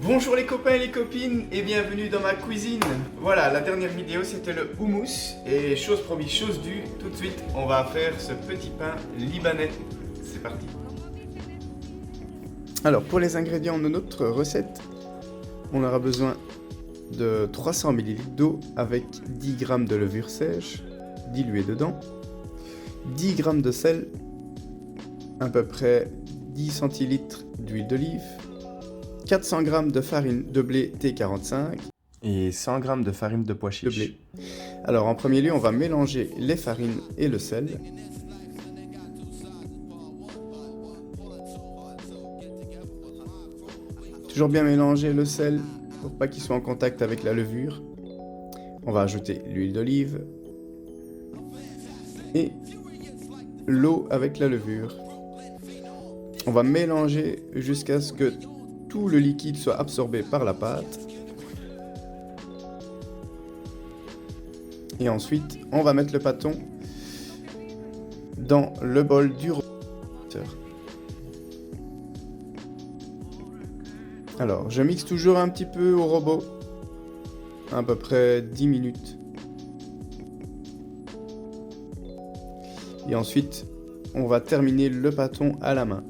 Bonjour les copains et les copines et bienvenue dans ma cuisine. Voilà, la dernière vidéo c'était le houmous et chose promise, chose due, tout de suite on va faire ce petit pain libanais. C'est parti. Alors pour les ingrédients de notre recette, on aura besoin de 300 ml d'eau avec 10 g de levure sèche diluée dedans, 10 g de sel, à peu près 10 centilitres d'huile d'olive, 400 g de farine de blé T45 et 100 g de farine de pois chiches. De blé. Alors en premier lieu, on va mélanger les farines et le sel. Toujours bien mélanger le sel pour pas qu'il soit en contact avec la levure. On va ajouter l'huile d'olive et l'eau avec la levure. On va mélanger jusqu'à ce que tout le liquide soit absorbé par la pâte. Et ensuite, on va mettre le pâton dans le bol du robot. Alors, je mixe toujours un petit peu au robot, à peu près 10 minutes. Et ensuite, on va terminer le pâton à la main.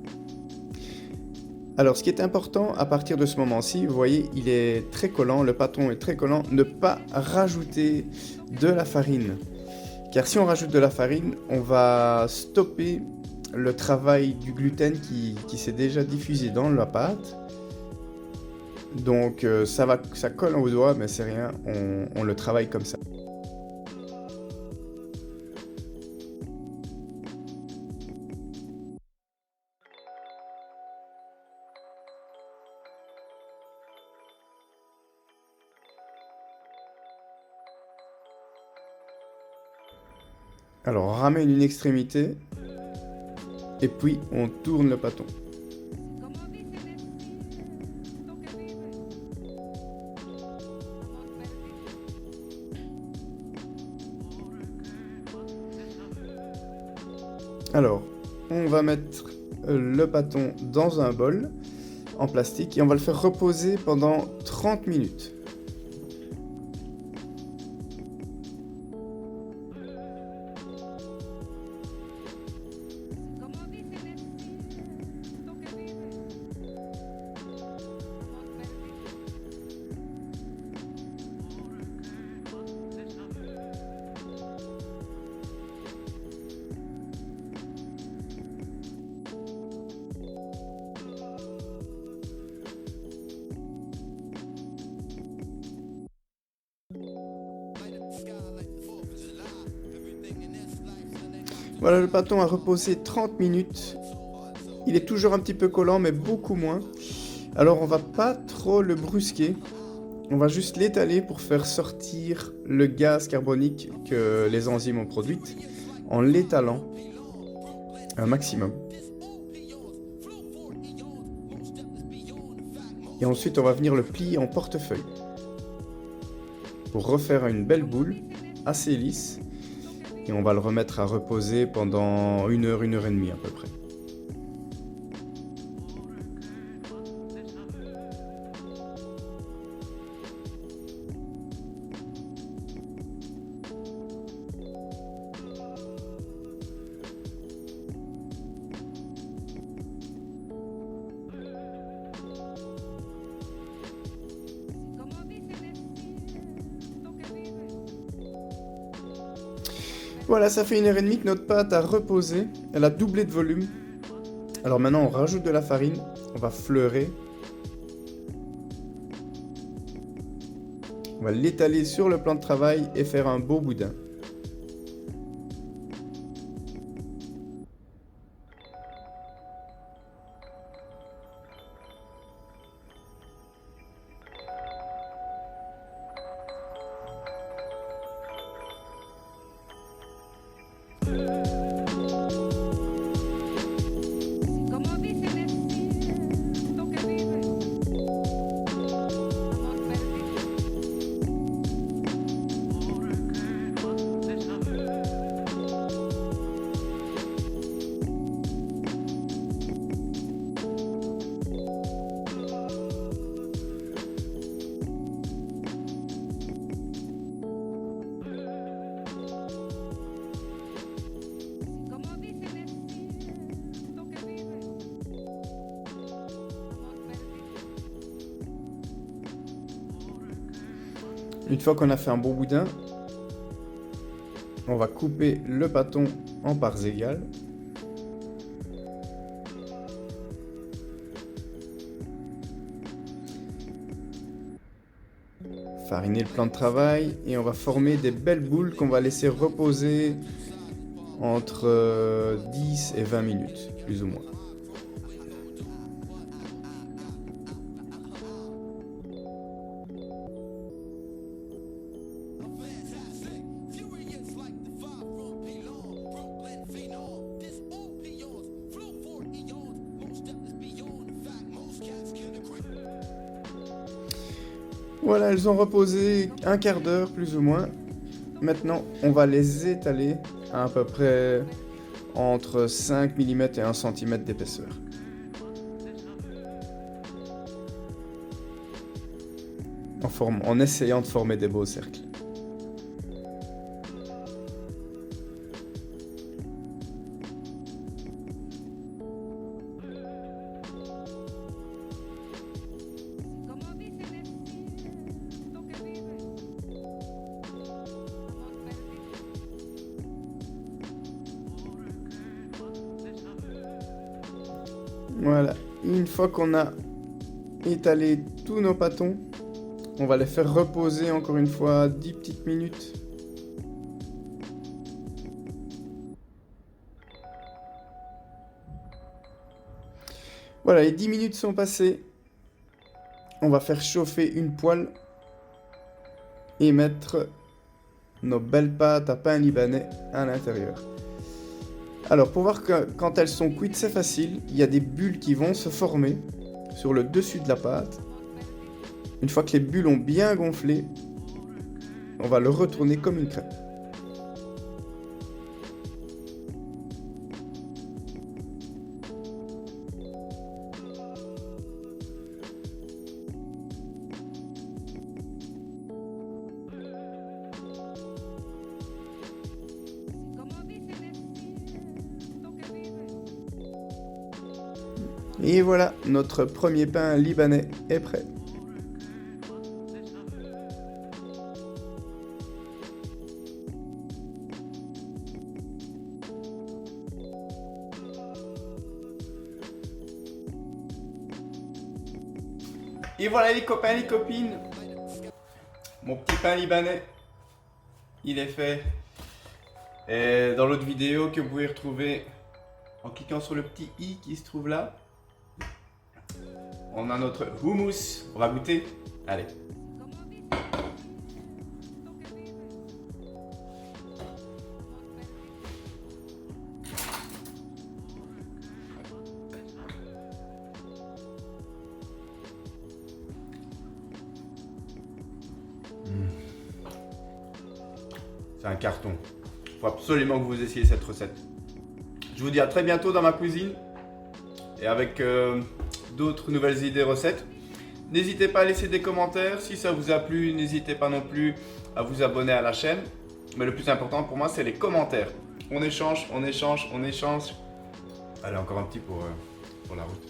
Alors, ce qui est important à partir de ce moment-ci, vous voyez, il est très collant, le pâton est très collant, ne pas rajouter de la farine. Car si on rajoute de la farine, on va stopper le travail du gluten qui s'est déjà diffusé dans la pâte. Donc ça colle aux doigts, mais c'est rien, on le travaille comme ça. Alors on ramène une extrémité et puis on tourne le pâton. Alors on va mettre le pâton dans un bol en plastique et on va le faire reposer pendant 30 minutes. Voilà, le pâton a reposé 30 minutes. Il est toujours un petit peu collant, mais beaucoup moins. Alors on va pas trop le brusquer. On va juste l'étaler pour faire sortir le gaz carbonique que les enzymes ont produit en l'étalant un maximum. Et ensuite on va venir le plier en portefeuille pour refaire une belle boule assez lisse. Et on va le remettre à reposer pendant 1 heure et demie à peu près. Voilà, ça fait 1 heure et demie que notre pâte a reposé. Elle a doublé de volume. Alors maintenant, on rajoute de la farine. On va fleurer. On va l'étaler sur le plan de travail et faire un beau boudin. Une fois qu'on a fait un bon boudin, on va couper le pâton en parts égales. Fariner le plan de travail et on va former des belles boules qu'on va laisser reposer entre 10 et 20 minutes, plus ou moins. Voilà, elles ont reposé un quart d'heure plus ou moins. Maintenant, on va les étaler à peu près entre 5 mm et 1 cm d'épaisseur. En essayant de former des beaux cercles. Voilà, une fois qu'on a étalé tous nos pâtons, on va les faire reposer encore une fois 10 petites minutes. Voilà, les 10 minutes sont passées. On va faire chauffer une poêle et mettre nos belles pâtes à pain libanais à l'intérieur. Alors, pour voir que quand elles sont cuites, c'est facile. Il y a des bulles qui vont se former sur le dessus de la pâte. Une fois que les bulles ont bien gonflé, on va le retourner comme une crêpe. Et voilà, notre premier pain libanais est prêt. Et voilà les copains, les copines, mon petit pain libanais, il est fait. Et dans l'autre vidéo que vous pouvez retrouver en cliquant sur le petit i qui se trouve là, on a notre houmous. On va goûter. Allez. C'est un carton. Il faut absolument que vous essayiez cette recette. Je vous dis à très bientôt dans ma cuisine et avec d'autres nouvelles idées recettes. N'hésitez pas à laisser des commentaires. Si ça vous a plu, n'hésitez pas non plus à vous abonner à la chaîne. Mais le plus important pour moi, c'est les commentaires. On échange, on échange, on échange. Allez, encore un petit pour la route.